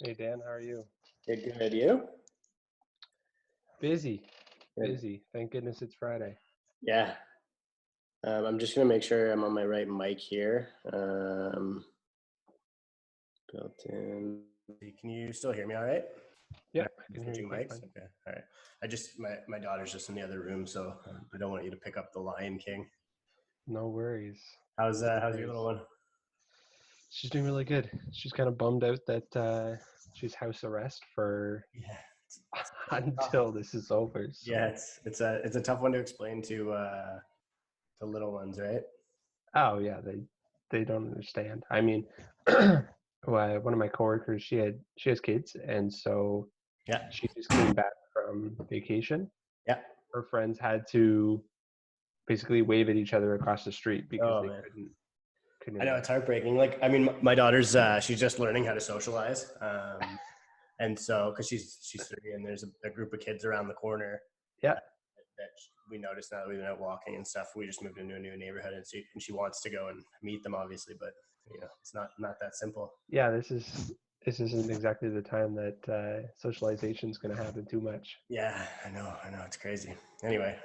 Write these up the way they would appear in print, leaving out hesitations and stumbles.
Hey Dan, how are you? Good. You? Busy, Good. busy. Thank goodness it's Friday. Yeah. I'm just gonna make sure I'm on my right mic here. Built in. Can you still hear me all right? Yeah, I can hear you Switching quite mics. fine. Okay. All right. My daughter's just in the other room, so I don't want you to pick up the Lion King. No worries. How's No how's your worries. little one? She's doing really good. She's kind of bummed out that she's house arrest for Yeah. Tough. until this is over. Yeah, So, it's a tough one to explain to little ones, right? oh yeah, they don't understand. I mean, one of my coworkers, she has kids, and so Yeah. she just came back from vacation. Yeah. Her friends had to basically wave at each other across the street because Oh they man. couldn't I know it's interact. heartbreaking. Like, I mean, my daughter's she's just learning how to socialize, and so because she's 3, and there's a group of kids around the corner Yeah. that we noticed now that we've been out walking and stuff. We just moved into a new neighborhood, and she wants to go and meet them, obviously, but it's not that simple. Yeah, this isn't exactly the time that socialization is going to happen too much. Yeah, I know, it's crazy. Anyway,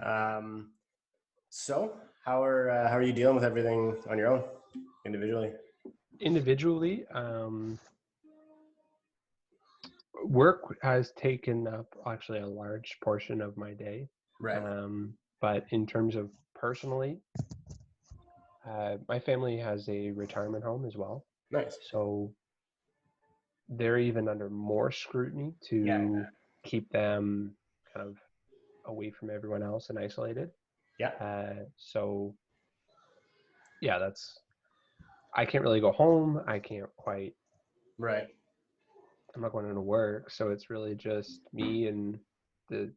so how are you dealing with everything on your own, individually? Individually, work has taken up actually a large portion of my day. Right. But in terms of personally, my family has a retirement home as well. Nice. So they're even under more scrutiny Yeah. to keep them kind of away from everyone else and isolated. Yeah. So yeah, I can't really go home. I can't quite. Right. I'm not going into work, so it's really just me and the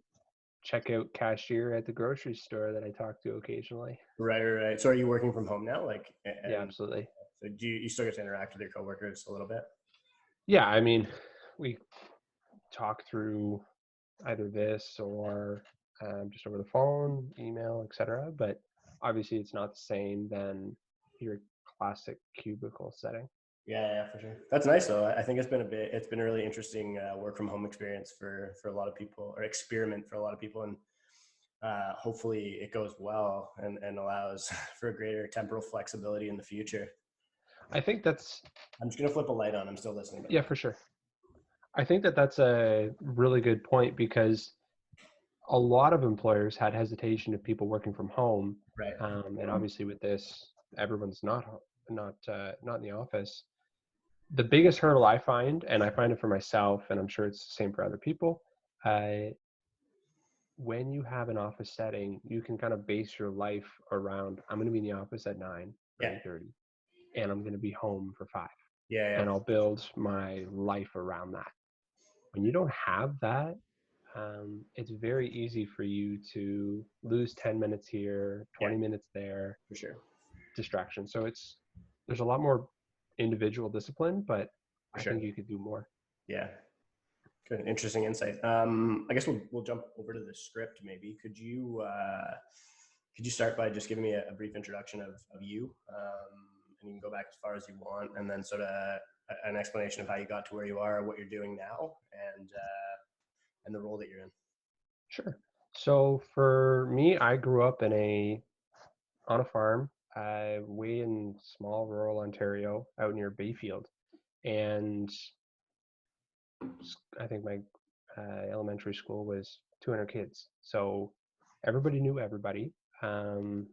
checkout cashier at the grocery store that I talk to occasionally. Right. So are you working from home now? Like, Yeah, and absolutely. so do you still get to interact with your coworkers a little bit? Yeah, I mean, we talk through either this or just over the phone, email, etc. But obviously, it's not the same than your classic cubicle setting. Yeah, for sure. That's nice though. I think it's been a really interesting work from home experience for a lot of people, or experiment for a lot of people, and hopefully it goes well and allows for a greater temporal flexibility in the future. I think that's I'm just gonna flip a light on. I'm still listening. yeah, for sure. I think that's a really good point because a lot of employers had hesitation of people working from home, Right. and obviously with this, everyone's not in the office. The biggest hurdle I find, and I find it for myself, and I'm sure it's the same for other people, uh, when you have an office setting, you can kind of base your life around. I'm going to be in the office at 9 or Yeah. 8:30, and I'm going to be home for 5, Yeah. and I'll build my life around that. When you don't have that, it's very easy for you to lose 10 minutes here, Yeah. 20 minutes there, For sure. distraction. So there's a lot more individual discipline, but For I sure. think you could do more. Yeah. Good. Interesting insight. I guess we'll jump over to the script. Maybe could you start by just giving me a brief introduction of you, and you can go back as far as you want, and then sort of an explanation of how you got to where you are, what you're doing now, and the role that you're in. Sure. So for me, I grew up on a farm, way in small rural Ontario, out near Bayfield, and I think my elementary school was 200 kids. So everybody knew everybody. Um,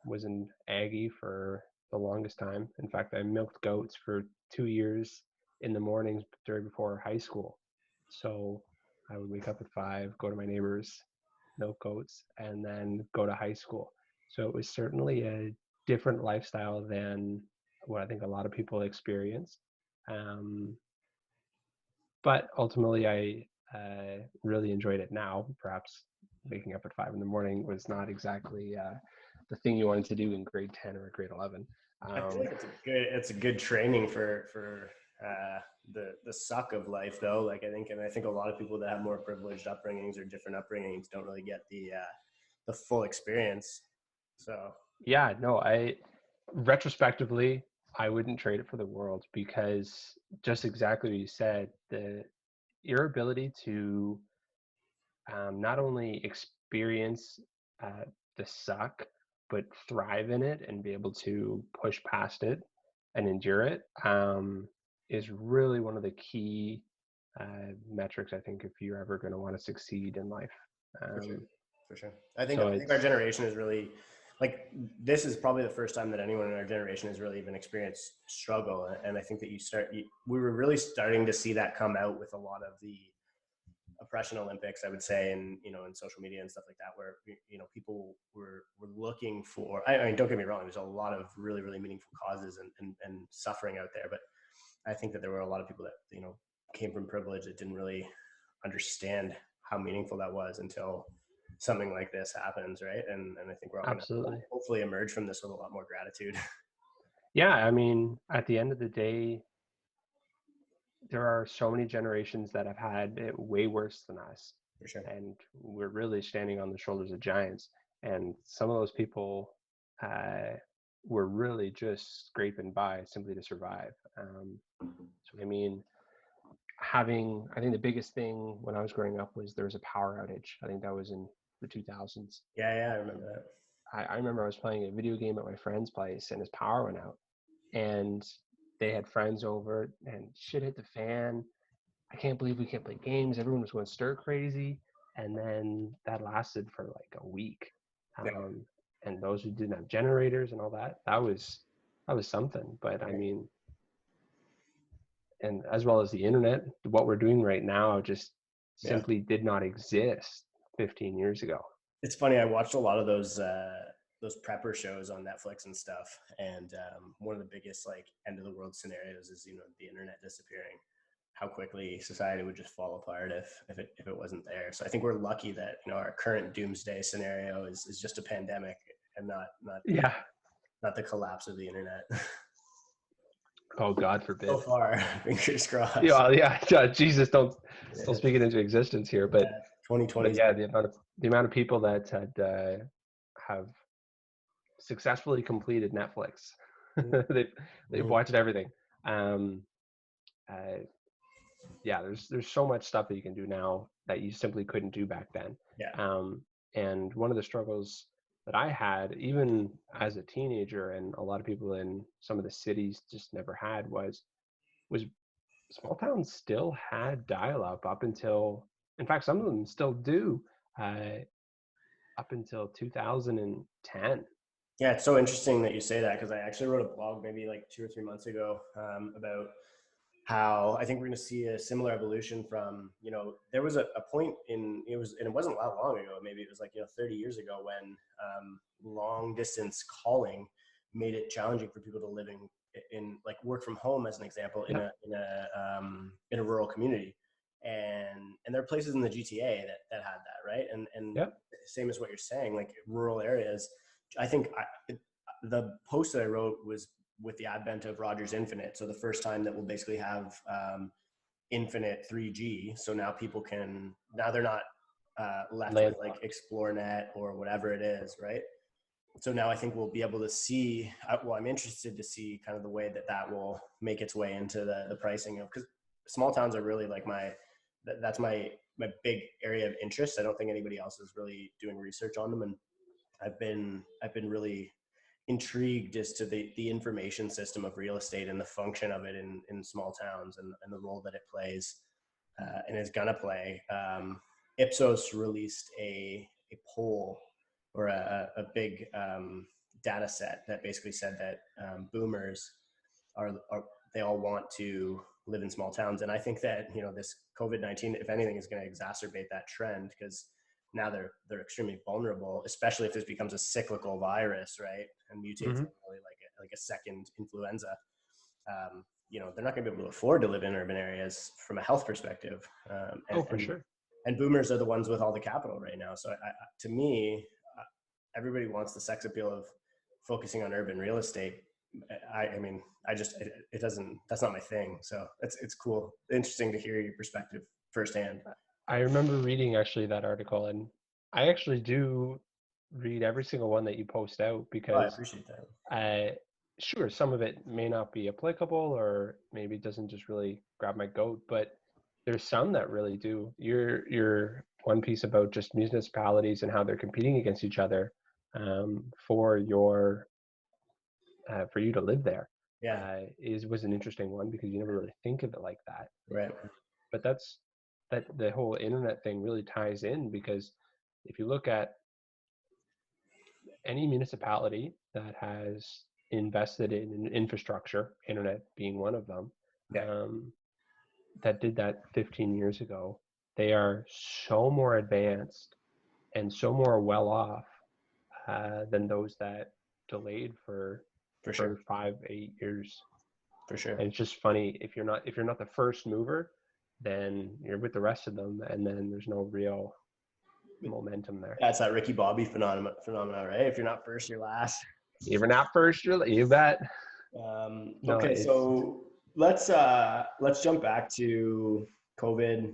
was an Aggie for the longest time. In fact, I milked goats for 2 years in the mornings before high school. So I would wake up at 5, go to my neighbors, milk goats, and then go to high school. So it was certainly a different lifestyle than what I think a lot of people experience. Um, but ultimately, I really enjoyed it now. Perhaps waking up at 5 in the morning was not exactly the thing you wanted to do in grade 10 or grade 11. I feel like it's a good training for the suck of life though. Like I think a lot of people that have more privileged upbringings or different upbringings don't really get the full experience. So Yeah, no, I retrospectively, I wouldn't trade it for the world, because just exactly what you said, your ability to not only experience uh, the suck, but thrive in it and be able to push past it and endure it, is really one of the key metrics, I think, if you're ever going to want to succeed in life. For sure. Um, For sure. I think so I think our it's generation is really like this is probably the first time that anyone in our generation has really even experienced struggle. And I think that we were really starting to see that come out with a lot of the oppression Olympics, I would say, and in social media and stuff like that, where people were looking for. I mean, don't get me wrong. There's a lot of really really meaningful causes and suffering out there, but I think that there were a lot of people that came from privilege that didn't really understand how meaningful that was until something like this happens, right? And I think we're all going to absolutely. hopefully emerge from this with a lot more gratitude. Yeah, I mean, at the end of the day, there are so many generations that have had it way worse than us, For sure. and we're really standing on the shoulders of giants. And some of those people uh, were really just scraping by simply to survive. So I mean, I think the biggest thing when I was growing up was there was a power outage. I think that was in the 2000s. Yeah, I remember that. I remember I was playing a video game at my friend's place and his power went out, and they had friends over and shit hit the fan. I can't believe we can't play games. Everyone was going stir crazy. And then that lasted for like a week. Yeah. And those who didn't have generators and all that, that was something. But I mean, and as well as the internet, what we're doing right now just Yeah. simply did not exist 15 years ago. It's funny. I watched a lot of those prepper shows on Netflix and stuff, and one of the biggest like end of the world scenarios is the internet disappearing. How quickly society would just fall apart if it wasn't there. So I think we're lucky that our current doomsday scenario is just a pandemic and Yeah. not the collapse of the internet. Oh, God So forbid. far, fingers Yeah, crossed. well, yeah, Jesus, don't Yeah, speak it into existence here. But 2020 is yeah, been. the amount of people that have successfully completed Netflix. They've Mhm. watched everything. Um, uh, yeah, there's so much stuff that you can do now that you simply couldn't do back then. Yeah, Um, and one of the struggles that I had, even as a teenager, and a lot of people in some of the cities just never had, was small towns still had dial-up up until, in fact, some of them still do, uh, up until 2010. yeah. It's so interesting that you say that because I actually wrote a blog maybe like 2 or 3 months ago about how I think we're going to see a similar evolution from, there was a point and it wasn't that long ago. Maybe it was like, 30 years ago when long distance calling made it challenging for people to live in like work from home, as an example, Yep. in a rural community. And there are places in the GTA that had that. Right. And Yep. same as what you're saying, like rural areas, I think the post that I wrote was with the advent of Rogers Infinite. So the first time that we'll basically have infinite 3G. So now now they're not left with like Landlocked. ExploreNet or whatever it is, right? So now I think we'll be able to see, well, I'm interested to see kind of the way that will make its way into the pricing of, because small towns are really like that's my big area of interest. I don't think anybody else is really doing research on them. And I've been really intrigued as to the information system of real estate and the function of it in small towns and the role that it plays and is going to play. Ipsos released a poll or a big data set that basically said that boomers are they all want to live in small towns. And I think that, this COVID-19, if anything, is going to exacerbate that trend because now they're extremely vulnerable, especially if this becomes a cyclical virus, right? And mutates Mm-hmm. really like a second influenza. They're not going to be able to afford to live in urban areas from a health perspective. Oh, for sure. And boomers are the ones with all the capital right now. So to me, everybody wants the sex appeal of focusing on urban real estate. I mean, it doesn't, that's not my thing. So it's cool. Interesting to hear your perspective firsthand. I remember reading actually that article, and I actually do read every single one that you post out Oh, I because appreciate that. uh, sure, some of it may not be applicable, or maybe it doesn't just really grab my goat, but there's some that really do. Your one piece about just municipalities and how they're competing against each other, for your for you to live there, Yeah. is was an interesting one, because you never really think of it like that. Right. But that the whole internet thing really ties in, because if you look at any municipality that has invested in an infrastructure, internet being one of them, Yeah. that did that 15 years ago, they are so more advanced and so more well off, than those that delayed For for sure. 5, 8 years. For sure. And it's just funny, if you're not the first mover, then you're with the rest of them, and then there's no real momentum there. That's that Ricky Bobby phenomena, right? If you're not first, you're last. If you're not first, you bet. No, Okay, it's so let's jump back to COVID.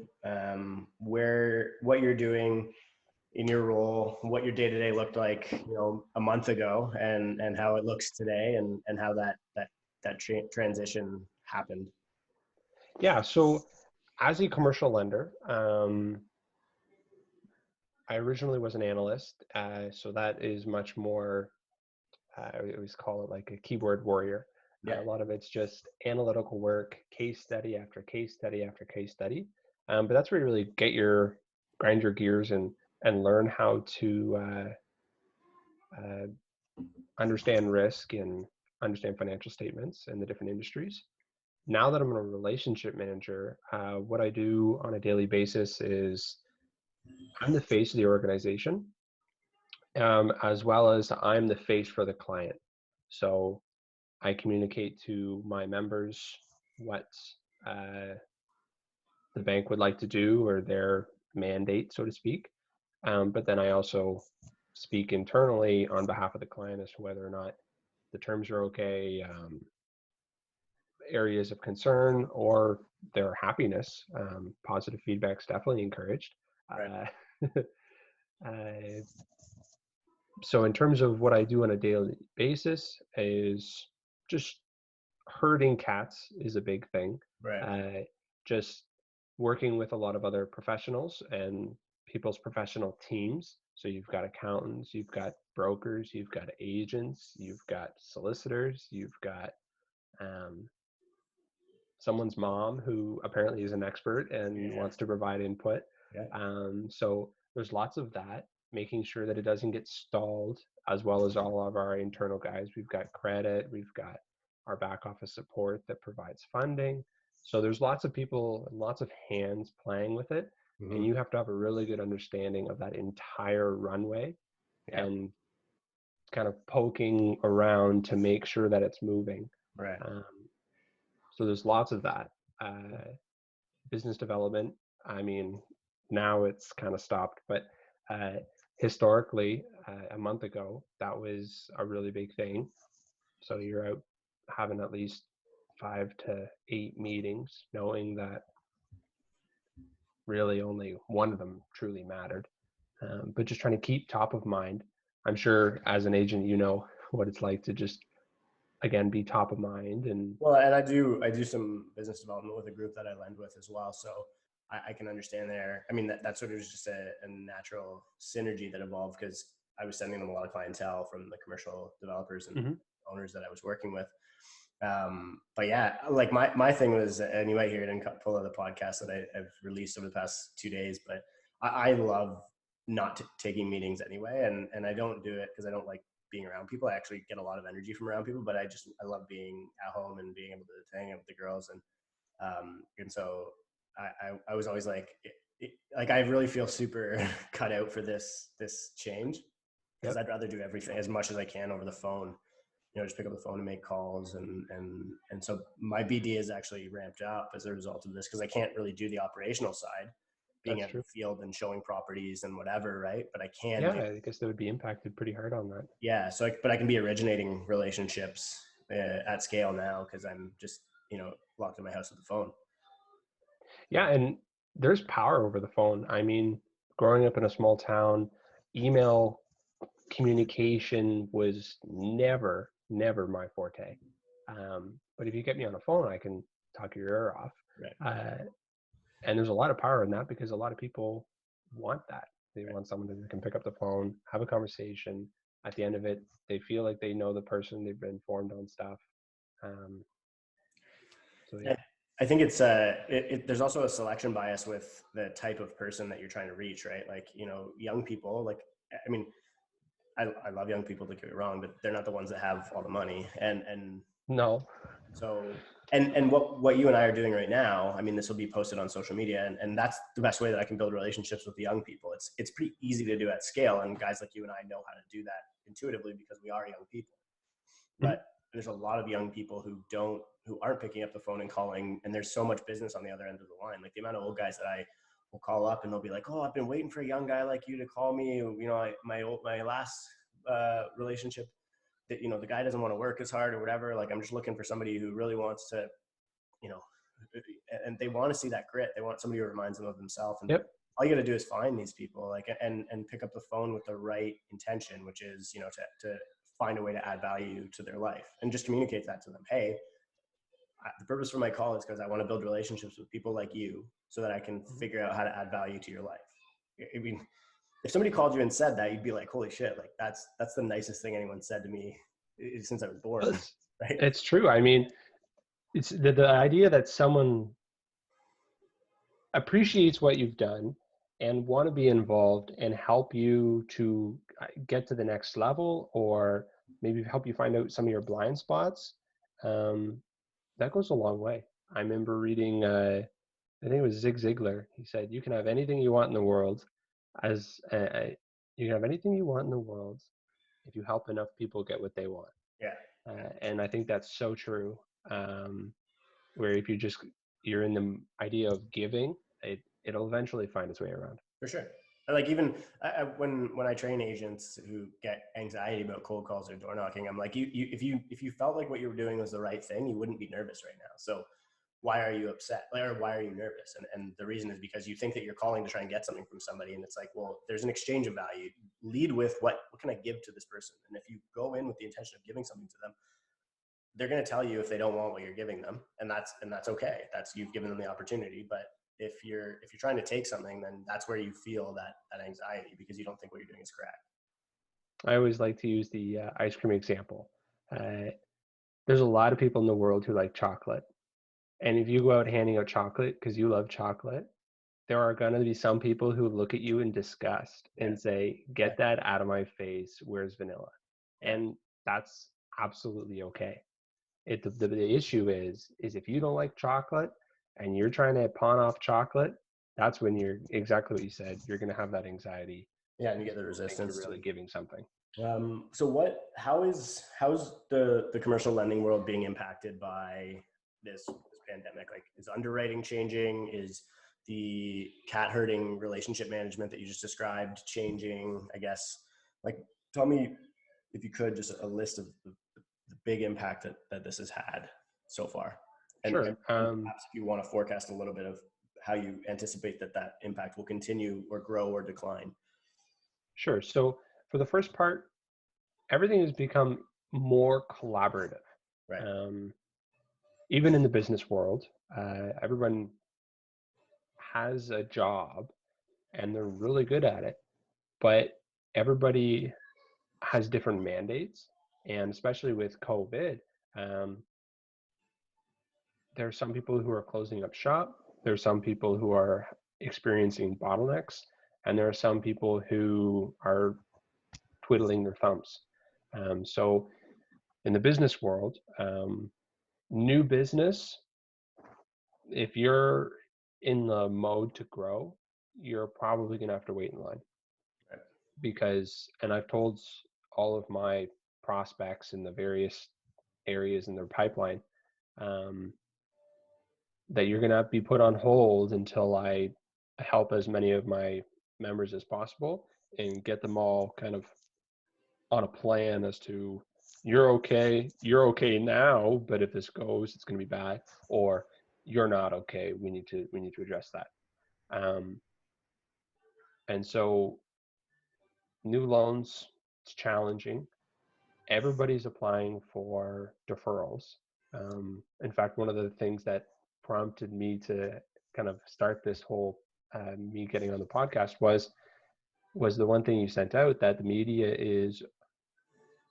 What you're doing in your role, what your day to day looked like, a month ago, and how it looks today, and how that transition happened. yeah. So as a commercial lender, I originally was an analyst, so that is much more. I always call it like a keyboard warrior. Yeah. A lot of it's just analytical work, case study after case study after case study. But that's where you really grind your gears and learn how to understand risk and understand financial statements in the different industries. Now that I'm a relationship manager, what I do on a daily basis is I'm the face of the organization, as well as I'm the face for the client. So I communicate to my members what the bank would like to do, or their mandate, so to speak. But then I also speak internally on behalf of the client as to whether or not the terms are okay, areas of concern, or their happiness. Positive feedback is definitely encouraged. Right. Uh, so in terms of what I do on a daily basis is just herding cats is a big thing. Right. Just working with a lot of other professionals and people's professional teams. So you've got accountants, you've got brokers, you've got agents, you've got solicitors, you've got someone's mom who apparently is an expert and Yeah. wants to provide input. Yeah. So there's lots of that, making sure that it doesn't get stalled, as well as all of our internal guys. We've got credit, we've got our back office support that provides funding. So there's lots of people and lots of hands playing with it. Mm-hmm. And you have to have a really good understanding of that entire runway, Yeah. and kind of poking around to make sure that it's moving. Right. So there's lots of that. Business development, I mean, now it's kind of stopped, but historically, a month ago, that was a really big thing. So you're out having at least 5 to 8 meetings, knowing that really only one of them truly mattered. But just trying to keep top of mind. I'm sure as an agent, you know what it's like to just, again, be top of mind. And Well, and I do some business development with a group that I lend with as well. So I can understand there. I mean, that sort of was just a natural synergy that evolved, because I was sending them a lot of clientele from the commercial developers and owners that I was working with. But yeah, like my thing was, and you might hear it in a couple of the podcasts that I've released over the past 2 days, but I love not taking meetings anyway. And I don't do it because I don't like being around people. I actually get a lot of energy from around people, but I love being at home and being able to hang out with the girls. And so I was always like, like I really feel super cut out for this change, because I'd rather do everything as much as I can over the phone. Just pick up the phone and make calls. And so my BD is actually ramped up as a result of this, because I can't really do the operational side, being That's out in true. the field and showing properties and whatever, right? But I can Yeah, I guess they would be impacted pretty hard on that. yeah. So, but I can be originating relationships at scale now, because I'm just, locked in my house with the phone. Yeah, and there's power over the phone. I mean, growing up in a small town, email communication was never never my forte. But if you get me on the phone, I can talk your ear off. Right. And there's a lot of power in that because a lot of people want that. They Right. want someone that can pick up the phone, have a conversation. At the end of it, they feel like they know the person, they've been informed on stuff. Um, so I, yeah. I think it's there's also a selection bias with the type of person that you're trying to reach, right? Like, young people, like, I mean, I love young people, to get it wrong, but they're not the ones that have all the money. And No. so, and what you and I are doing right now, I mean, this will be posted on social media, and that's the best way that I can build relationships with the young people. It's pretty easy to do at scale, and guys like you and I know how to do that intuitively because we are young people. Mhm. But there's a lot of young people who aren't picking up the phone and calling, and there's so much business on the other end of the line. Like the amount of old guys that I will call up and they'll be like, "Oh, I've been waiting for a young guy like you to call me. My last relationship, that the guy doesn't want to work as hard or whatever. Like I'm just looking for somebody who really wants to, you know, and they want to see that grit. They want somebody who reminds them of themselves. And Yep. all you got to do is find these people, like, and pick up the phone with the right intention, which is, to find a way to add value to their life, and just communicate that to them. Hey, the purpose for my call is because I want to build relationships with people like you, so that I can figure out how to add value to your life. I mean, if somebody called you and said that, you'd be like, holy shit, like that's the nicest thing anyone said to me since I was born. It's, Right. it's true. I mean, it's the idea that someone appreciates what you've done and want to be involved and help you to get to the next level, or maybe help you find out some of your blind spots, um, that goes a long way. I remember reading, I think it was Zig Ziglar. He said, "You can have anything you want in the world, as you can have anything you want in the world if you help enough people get what they want." Yeah. And I think that's so true. Um, where if you're in the idea of giving, it'll eventually find its way around. For sure. Like even when I train agents who get anxiety about cold calls or door knocking, I'm like, if you felt like what you were doing was the right thing, you wouldn't be nervous right now. So why are you upset? Or why are you nervous? And the reason is because you think that you're calling to try and get something from somebody, and it's like, well, there's an exchange of value. Lead with what can I give to this person? And if you go in with the intention of giving something to them, they're going to tell you if they don't want what you're giving them, and that's okay. That's, you've given them the opportunity. But if you're trying to take something, then that's where you feel that anxiety, because you don't think what you're doing is correct. I always like to use the ice cream example. Uh, there's a lot of people in the world who like chocolate, and if you go out handing out chocolate because you love chocolate, there are going to be some people who look at you in disgust Yeah. and say, "Get that out of my face. Where's vanilla?" Yeah. And that's absolutely okay. The issue is if you don't like chocolate and you're trying to pawn off chocolate, that's when you're exactly what you said. You're going to have that anxiety Yeah, and you because get the people think you're resistance really to. giving something. So how's the commercial lending world being impacted by this pandemic? Like, is underwriting changing? Is the cat herding relationship management that you just described changing? I guess, like, tell me, if you could, just a list of the big impact that this has had so far, and Sure. perhaps if you want to forecast a little bit of how you anticipate that impact will continue or grow or decline. Sure. So for the first part, everything has become more collaborative. Right. Um, Even in the business world, everyone has a job and they're really good at it, but everybody has different mandates. And especially with COVID, um, there are some people who are closing up shop. There are some people who are experiencing bottlenecks, and there are some people who are twiddling their thumbs. So in the business world, new business, if you're in the mode to grow, you're probably going to have to wait in line Right. because, and I've told all of my prospects in the various areas in their pipeline, um, that you're going to be put on hold until I help as many of my members as possible and get them all kind of on a plan as to you're okay now, but if this goes, it's going to be bad, or you're not okay. We need to address that. Um, and so new loans, it's challenging. everybody's applying for deferrals. In fact, one of the things that prompted me to kind of start this whole me getting on the podcast was the one thing you sent out, that the media is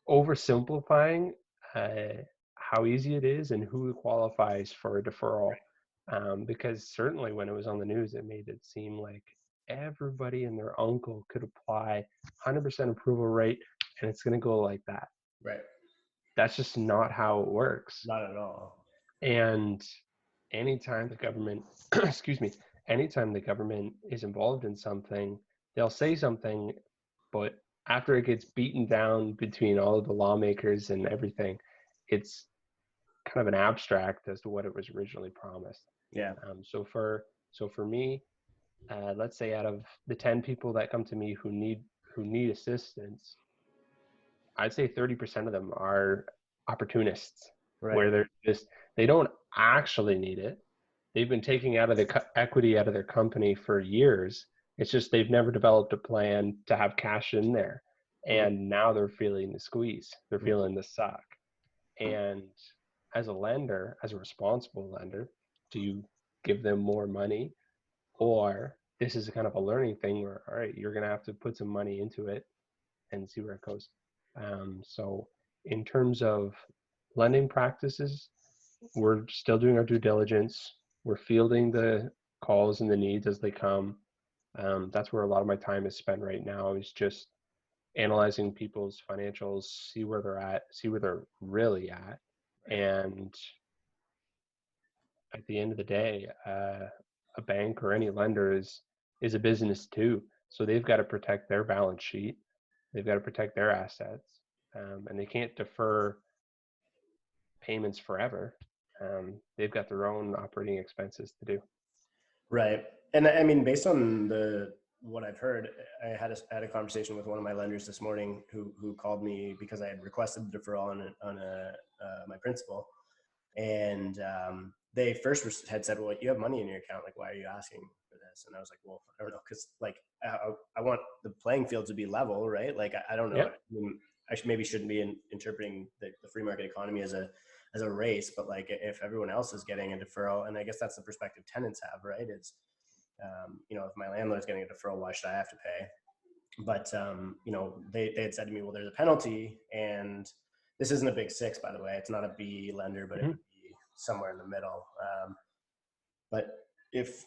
oversimplifying uh, how easy it is and who qualifies for a deferral. Because certainly when it was on the news, it made it seem like everybody and their uncle could apply, 100% approval rate, and it's going to go like that. Right. That's just not how it works. Not at all. And anytime the government, excuse me, anytime the government is involved in something, they'll say something, but after it gets beaten down between all of the lawmakers and everything, it's kind of an abstract as to what it was originally promised. Yeah. So for me, let's say out of the 10 people that come to me who need assistance, I'd say 30% of them are opportunists, Right. where they don't actually need it. They've been taking out of the equity out of their company for years. It's just they've never developed a plan to have cash in there, Mhm. and now they're feeling the squeeze. They're Mhm. feeling the suck. And as a lender, as a responsible lender, do you give them more money, or this is kind of a learning thing where, all right, you're going to have to put some money into it and see where it goes. So in terms of lending practices, we're still doing our due diligence. We're fielding the calls and the needs as they come. That's where a lot of my time is spent right now, is just analyzing people's financials, see where they're at, see where they're really at. Right. And at the end of the day, a bank or any lender is a business too. So they've got to protect their balance sheet. They've got to protect their assets, and they can't defer payments forever. They've got their own operating expenses to do. Right. And I mean, based on what I've heard, I had a conversation with one of my lenders this morning who called me because I had requested the deferral on my principal, and they first had said, "Well, you have money in your account. Like, why are you asking for this?" And I was like, "Well, I don't know, because like I want the playing field to be level, right? Like, I don't know. Yep. I mean, maybe shouldn't be interpreting the free market economy as a race, but like if everyone else is getting a deferral, and I guess that's the perspective tenants have, right? It's if my landlord's getting a deferral, why should I have to pay? But they had said to me, well, there's a penalty, and this isn't a big six, by the way. It's not a B lender, but it Mm-hmm. would be somewhere in the middle. But if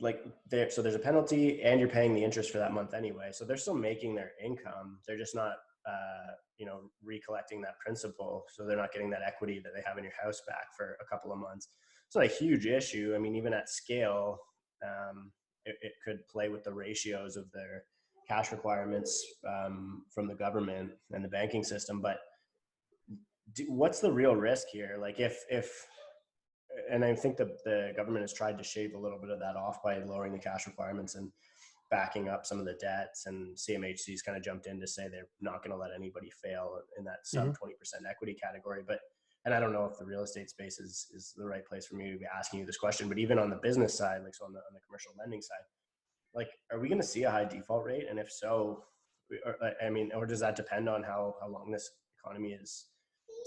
like so there's a penalty, and you're paying the interest for that month anyway, so they're still making their income. They're just not recollecting that principal, so they're not getting that equity that they have in your house back for a couple of months. It's not a huge issue. I mean, even at scale, it could play with the ratios of their cash requirements from the government and the banking system. But what's the real risk here? Like if and I think that the government has tried to shave a little bit of that off by lowering the cash requirements and backing up some of the debts, and CMHC's kind of jumped in to say they're not going to let anybody fail in that sub Mm-hmm. 20% equity category. But and I don't know if the real estate space is the right place for me to be asking you this question, but even on the business side, like so on the commercial lending side, like are we going to see a high default rate? And if so, or does that depend on how long this economy is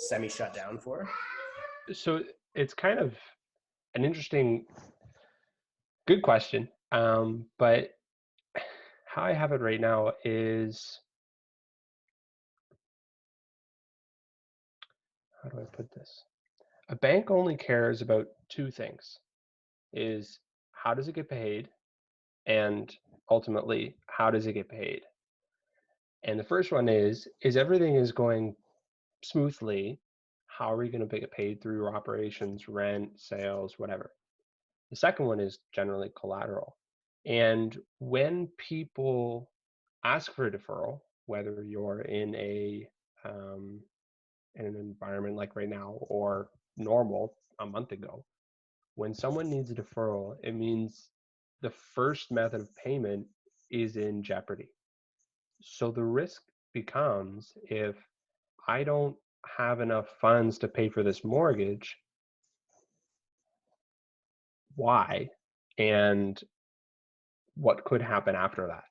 semi shut down for? So it's kind of an interesting, good question. But how I have it right now is, how do I put this? A bank only cares about two things: is how does it get paid, and ultimately how does it get paid. And the first one is everything is going smoothly, how are you going to get paid through your operations, rent, sales, whatever. The second one is generally collateral. And when people ask for a deferral, whether you're in an environment like right now or normal a month ago, when someone needs a deferral, it means the first method of payment is in jeopardy. So the risk becomes, if I don't have enough funds to pay for this mortgage, why? And what could happen after that?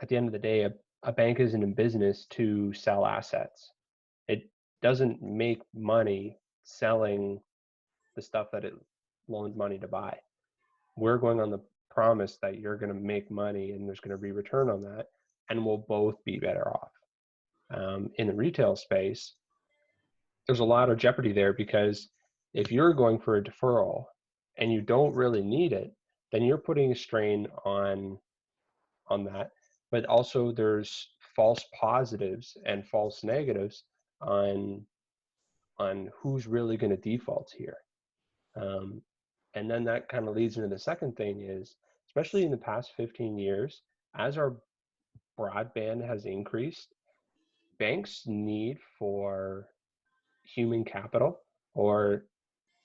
At the end of the day, a bank isn't in business to sell assets. It doesn't make money selling the stuff that it loaned money to buy. We're going on the promise that you're going to make money and there's going to be return on that, and we'll both be better off. In the retail space, there's a lot of jeopardy there, because if you're going for a deferral and you don't really need it, then you're putting a strain on that. But also there's false positives and false negatives on who's really going to default here. Um, and then that kind of leads into the second thing is, especially in the past 15 years, as our broadband has increased, banks' need for human capital, or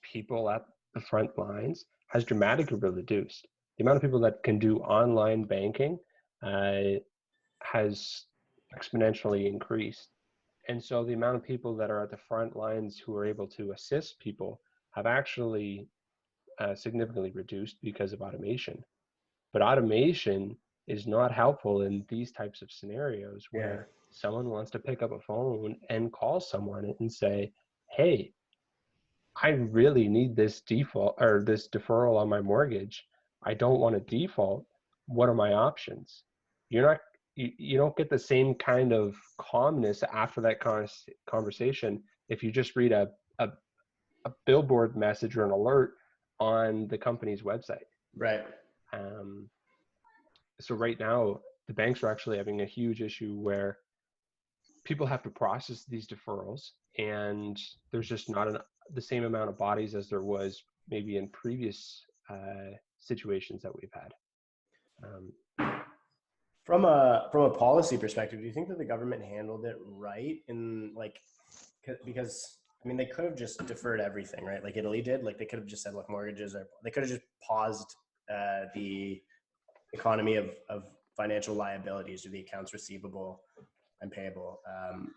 people at the front lines, has dramatically reduced. The amount of people that can do online banking uh, has exponentially increased. And so the amount of people that are at the front lines who are able to assist people have actually significantly reduced because of automation. But automation is not helpful in these types of scenarios Yeah. where someone wants to pick up a phone and call someone and say, hey, I really need this default or this deferral on my mortgage. I don't want to default. What are my options? You're not, you don't get the same kind of calmness after that conversation if you just read a billboard message or an alert on the company's website. Right. Um, so right now, the banks are actually having a huge issue where people have to process these deferrals, and there's just not the same amount of bodies as there was maybe in previous situations that we've had. Um, From a policy perspective, do you think that the government handled it right in like, because I mean they could have just deferred everything, right? Like Italy did. Like they could have just said, look, mortgages are. They could have just paused the economy of financial liabilities, or the accounts receivable and payable,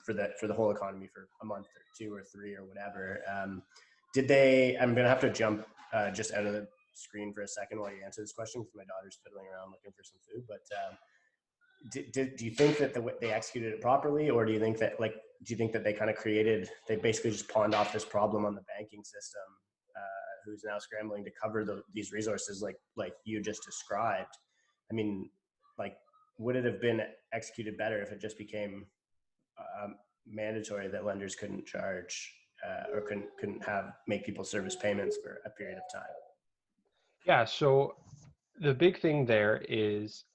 for the whole economy for a month or two or three or whatever. Did they? I'm gonna have to jump just out of the screen for a second while you answer this question, because my daughter's fiddling around looking for some food. But do you think that they executed it properly, or do you think that they kind of they basically just pawned off this problem on the banking system, who's now scrambling to cover these resources like you just described? I mean, like, would it have been executed better if it just became mandatory that lenders couldn't charge or couldn't have make people service payments for a period of time? yeah, so the big thing there is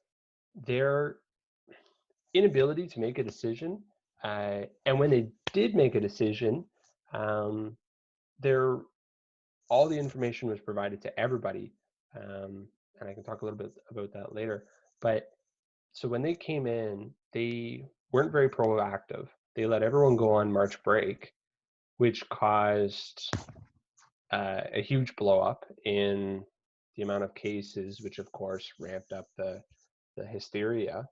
their inability to make a decision. And when they did make a decision, um, there all the information was provided to everybody. And I can talk a little bit about that later. But so when they came in, they weren't very proactive. They let everyone go on March break, which caused a huge blow up in the amount of cases, which of course ramped up the hysteria.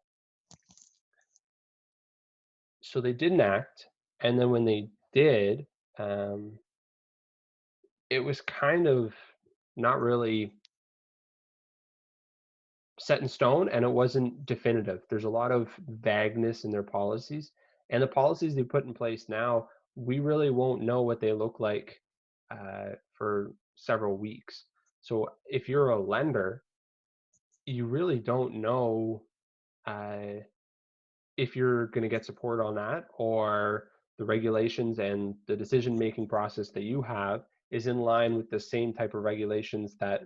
So they didn't act. And then when they did, um, it was kind of not really set in stone, and it wasn't definitive. There's a lot of vagueness in their policies, and the policies they put in place now, we really won't know what they look like for several weeks. So if you're a lender, you really don't know uh, if you're going to get support on that, or the regulations and the decision making process that you have is in line with the same type of regulations that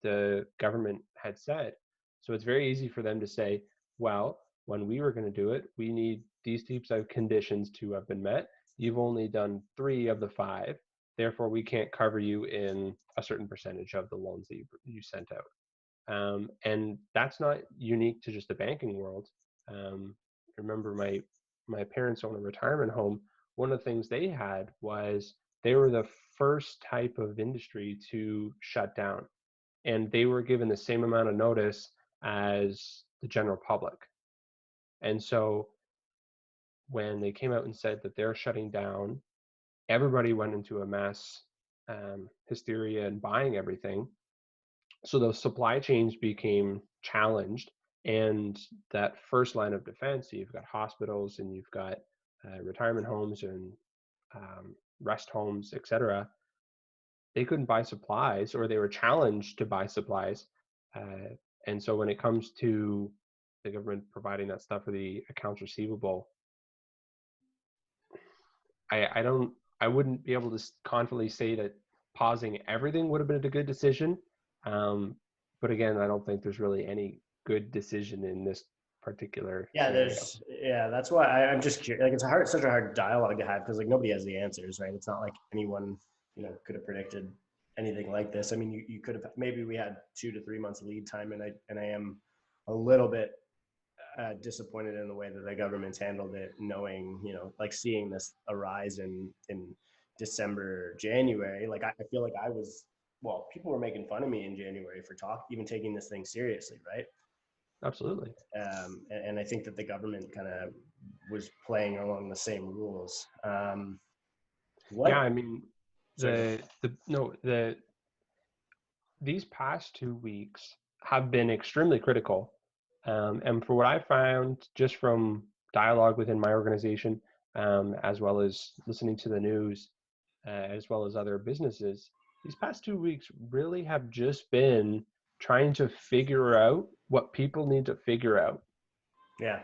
the government had said. So it's very easy for them to say, well, when we were going to do it, we need these types of conditions to have been met. You've only done 3 of the 5. Therefore, we can't cover you in a certain percentage of the loans that you sent out. And that's not unique to just the banking world. I remember my parents own a retirement home. One of the things they had was they were the first type of industry to shut down, and they were given the same amount of notice as the general public. And so when they came out and said that they're shutting down, everybody went into a mass hysteria and buying everything. So those supply chains became challenged, and that first line of defense, so you've got hospitals and you've got retirement homes and rest homes, etc., they couldn't buy supplies, or they were challenged to buy supplies. Uh, and so when it comes to the government providing that stuff for the accounts receivable, I don't, I wouldn't be able to confidently say that pausing everything would have been a good decision. Um, but again, I don't think there's really any good decision in this particular Yeah, scenario. that's why I'm just curious. Like, it's such a hard dialogue to have because like nobody has the answers, right? It's not like anyone, could have predicted anything like this. I mean, you could have, maybe we had 2 to 3 months lead time, and I am a little bit disappointed in the way that the government's handled it, knowing, like seeing this arise in December, January. Like I feel like well, people were making fun of me in January for even taking this thing seriously, right? Absolutely. And I think that the government kind of was playing along the same rules. Yeah, What? I mean, Sorry. the no the these past 2 weeks have been extremely critical. And for what I found just from dialogue within my organization, as well as listening to the news, as well as other businesses, these past 2 weeks really have just been trying to figure out what people need to figure out. Yeah.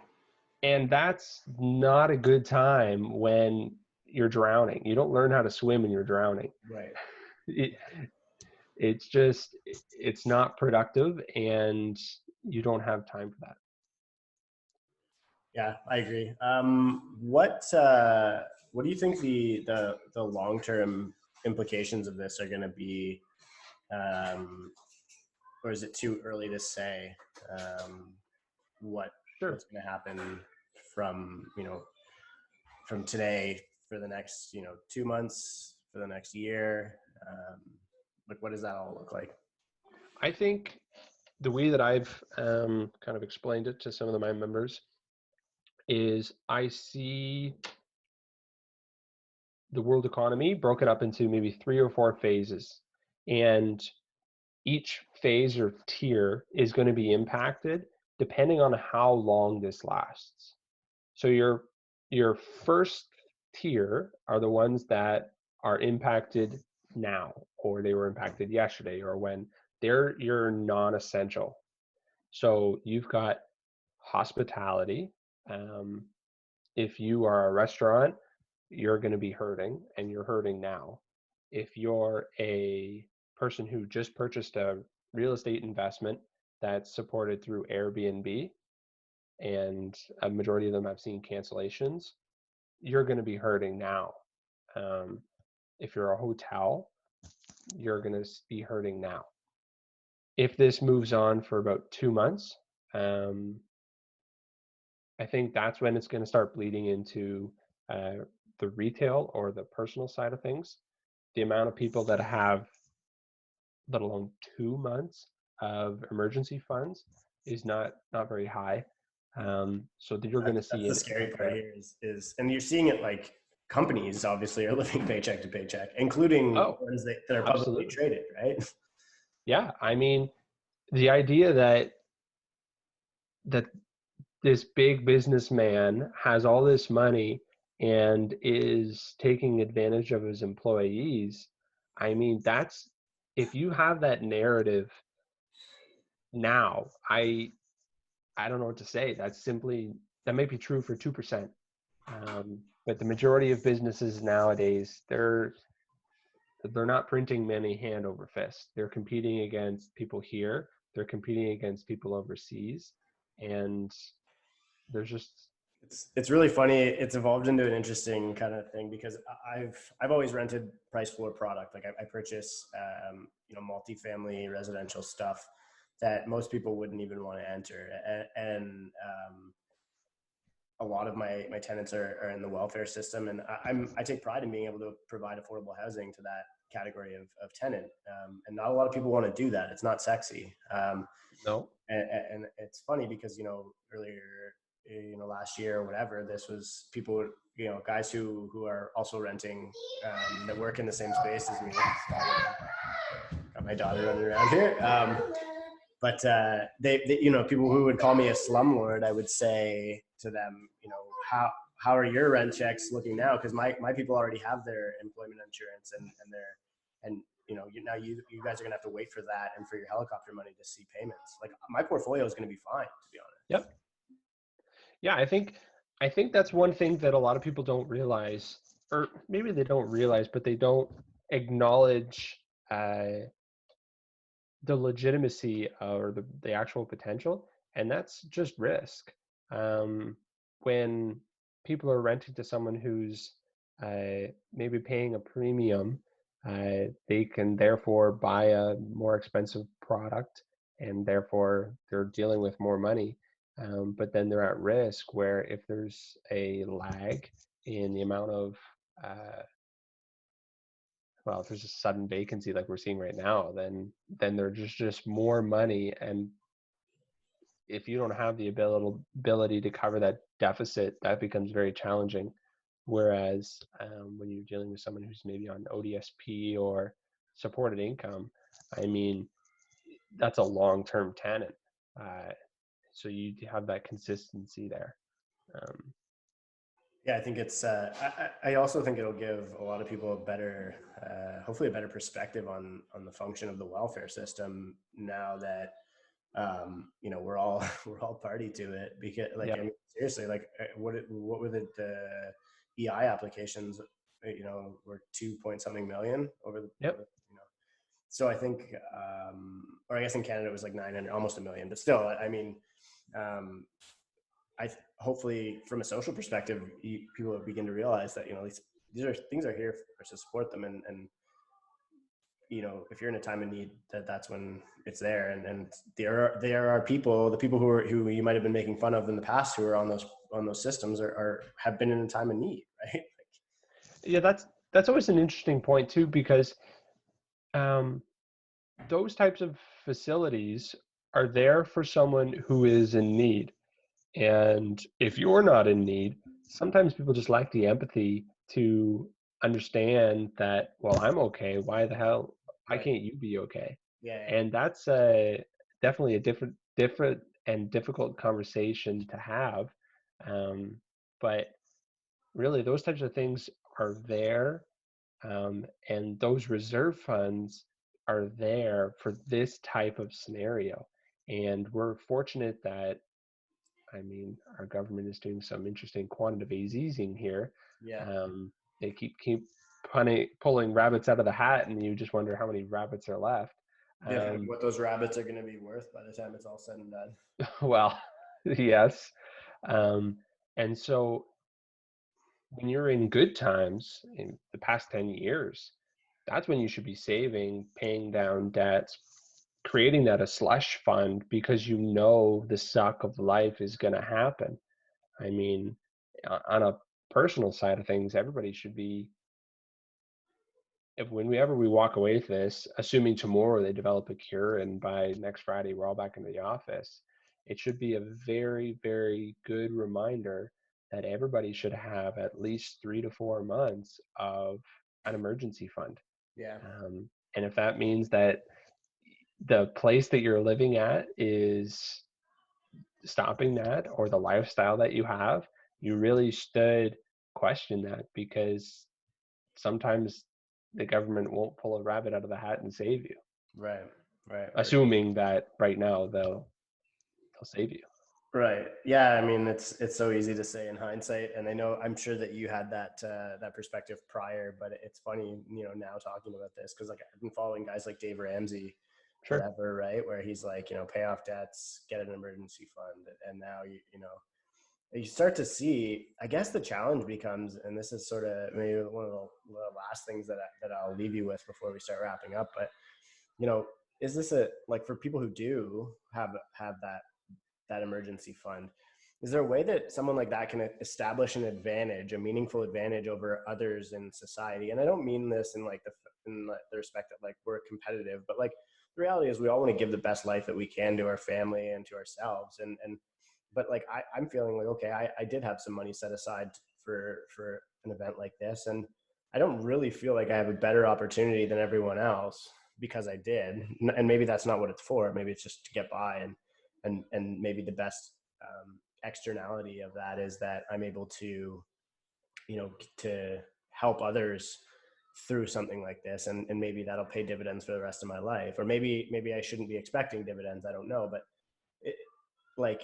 And that's not a good time when you're drowning. You don't learn how to swim when you're drowning. Right. It, it's just, it's not productive, and you don't have time for that. Yeah, I agree. What do you think the long term implications of this are going to be? Um, or is it too early to say what Sure. what's going to happen from from today for the next 2 months, for the next year? Like, what does that all look like? I think the way that I've kind of explained it to some of my members is I see the world economy broken up into maybe 3 or 4 phases. And each phase or tier is going to be impacted depending on how long this lasts. So your first tier are the ones that are impacted now, or they were impacted yesterday, or when they're your non-essential. So you've got hospitality. Um, if you are a restaurant, you're going to be hurting, and you're hurting now. If you're a person who just purchased a real estate investment that's supported through Airbnb, and a majority of them have seen cancellations, you're going to be hurting now. Um, if you're a hotel, you're going to be hurting now. If this moves on for about 2 months, um, I think that's when it's going to start bleeding into uh, the retail or the personal side of things. The amount of people that have, let alone 2 months of emergency funds, is not very high. So that you're going to That's see the scary part here is, and you're seeing it like companies obviously are living paycheck to paycheck, including oh, ones that are publicly absolutely. traded, right? Yeah, I mean, the idea that this big businessman has all this money and is taking advantage of his employees, I mean, that's, if you have that narrative now, I don't know what to say. That's simply, that may be true for 2%. But the majority of businesses nowadays, they're not printing money hand over fist. They're competing against people here. They're competing against people overseas, and there's just, It's really funny. It's evolved into an interesting kind of thing because I've always rented price floor product. Like I purchase multifamily residential stuff that most people wouldn't even want to enter, and a lot of my tenants are in the welfare system, and I take pride in being able to provide affordable housing to that category of tenant. And not a lot of people want to do that. It's not sexy. no. And it's funny because earlier last year or whatever, this was people, guys who are also renting, that work in the same space as me. Got my daughter running around here. But they people who would call me a slumlord, I would say to them, how how are your rent checks looking now? Because my people already have their employment insurance and their, and now you guys are gonna have to wait for that and for your helicopter money to see payments. Like my portfolio is gonna be fine, to be honest. Yep. Yeah, I think that's one thing that a lot of people don't realize, or maybe they don't realize, but they don't acknowledge the legitimacy or the actual potential, and that's just risk. When people are renting to someone who's maybe paying a premium, they can therefore buy a more expensive product, and therefore they're dealing with more money. But then they're at risk where if there's a lag in the amount of well, if there's a sudden vacancy like we're seeing right now, then there's just more money, and if you don't have the ability to cover that deficit, that becomes very challenging. Whereas when you're dealing with someone who's maybe on ODSP or supported income, I mean, that's a long-term tenant. Uh, so you have that consistency there. Um, Yeah, I think it's. I also think it'll give a lot of people a better, hopefully, a better perspective on the function of the welfare system now that we're all we're all party to it. Because, like, yeah, I mean, seriously, like, what were the EI applications? Were 2 point something million over yep, So I think, or I guess in Canada it was like 900, almost a million, but still, I mean. Um, Hopefully from a social perspective, people will begin to realize that these are things are here to support them, and if you're in a time of need, that's when it's there, and there are people, the people who you might have been making fun of in the past, who are on those systems are have been in a time of need, right? yeah. That's always an interesting point too, because um, those types of facilities are there for someone who is in need. And if you're not in need, sometimes people just lack the empathy to understand that, well, I'm okay. Why the hell? Why Right. can't you be okay? Yeah, yeah. And that's definitely a different and difficult conversation to have. Um, but really, those types of things are there, and those reserve funds are there for this type of scenario. And we're fortunate that, I mean, our government is doing some interesting quantitative easing here. Yeah. They keep pulling rabbits out of the hat, and you just wonder how many rabbits are left. Yeah, Um, what those rabbits are going to be worth by the time it's all said and done. well, yes. Um, and so when you're in good times in the past 10 years, that's when you should be saving, paying down debts, creating that a slush fund, because you know the suck of life is going to happen. I mean, on a personal side of things, everybody should be, if whenever we walk away with this, assuming tomorrow they develop a cure and by next Friday we're all back into the office, it should be a very, very good reminder that everybody should have at least 3 to 4 months of an emergency fund. Yeah. And if that means that the place that you're living at is stopping that, or the lifestyle that you have, you really should question that, because sometimes the government won't pull a rabbit out of the hat and save you, Right. Right. assuming that right now they'll save you. Right. Yeah. I mean, it's so easy to say in hindsight, and I'm sure that you had that perspective prior, but it's funny, now talking about this, because like I've been following guys like Dave Ramsey Sure. forever, right? Where he's like, pay off debts, get an emergency fund, and now you start to see. I guess the challenge becomes, and this is sort of maybe one of the last things that I'll leave you with before we start wrapping up, but you know, is this a like for people who do have that emergency fund, is there a way that someone like that can establish an advantage, a meaningful advantage over others in society? And I don't mean this in like the respect that like we're competitive, but like the reality is we all want to give the best life that we can to our family and to ourselves. And but like I'm feeling like, okay, I did have some money set aside for an event like this, and I don't really feel like I have a better opportunity than everyone else because I did. And maybe that's not what it's for. Maybe it's just to get by, and maybe the best externality of that is that I'm able to to help others through something like this, and maybe that'll pay dividends for the rest of my life, or maybe I shouldn't be expecting dividends. I don't know, but it, like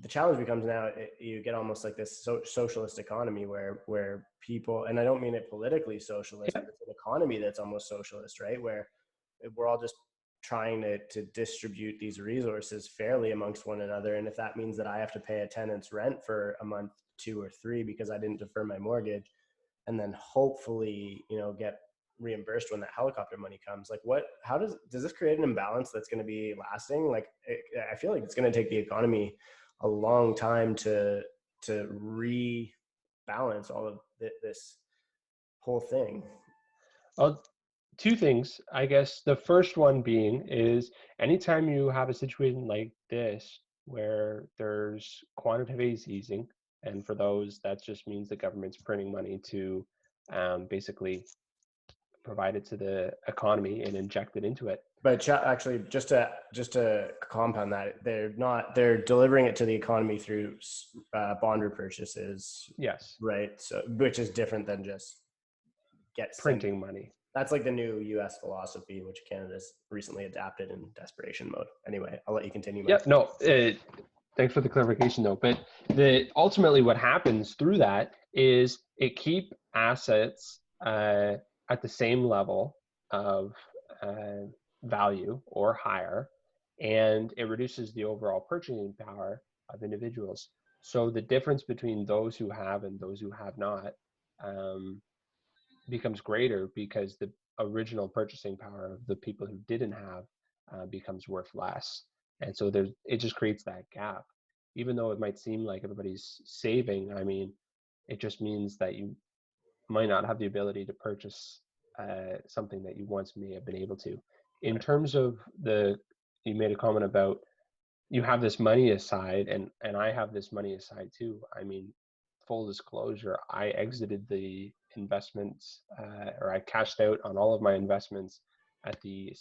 the challenge becomes now, you get almost like this socialist economy where people, and I don't mean it politically socialist, Yeah. but it's an economy that's almost socialist, right? Where we're all just trying to distribute these resources fairly amongst one another. And if that means that I have to pay a tenant's rent for a month, 2 or 3, because I didn't defer my mortgage, and then hopefully, get reimbursed when that helicopter money comes, like how does this create an imbalance that's going to be lasting? Like, I feel like it's going to take the economy a long time to rebalance all of this whole thing. Well, two things, I guess. The first one being is anytime you have a situation like this where there's quantitative easing, and for those, that just means the government's printing money to basically provide it to the economy and inject it into it. But actually, just to compound that, they're delivering it to the economy through bond repurchases, Yes, right? So, which is different than just printing money. That's like the new U.S. philosophy, which Canada's recently adapted in desperation mode. Anyway, I'll let you continue. Yeah, no, thanks for the clarification though. But ultimately what happens through that is it keep assets at the same level of value or higher, and it reduces the overall purchasing power of individuals. So the difference between those who have and those who have not becomes greater because the original purchasing power of the people who didn't have becomes worth less. And so it just creates that gap. Even though it might seem like everybody's saving, I mean, it just means that you might not have the ability to purchase something that you once may have been able to. In terms of you made a comment about you have this money aside, and I have this money aside too. I mean, full disclosure, I exited the investments, or I cashed out on all of my investments at the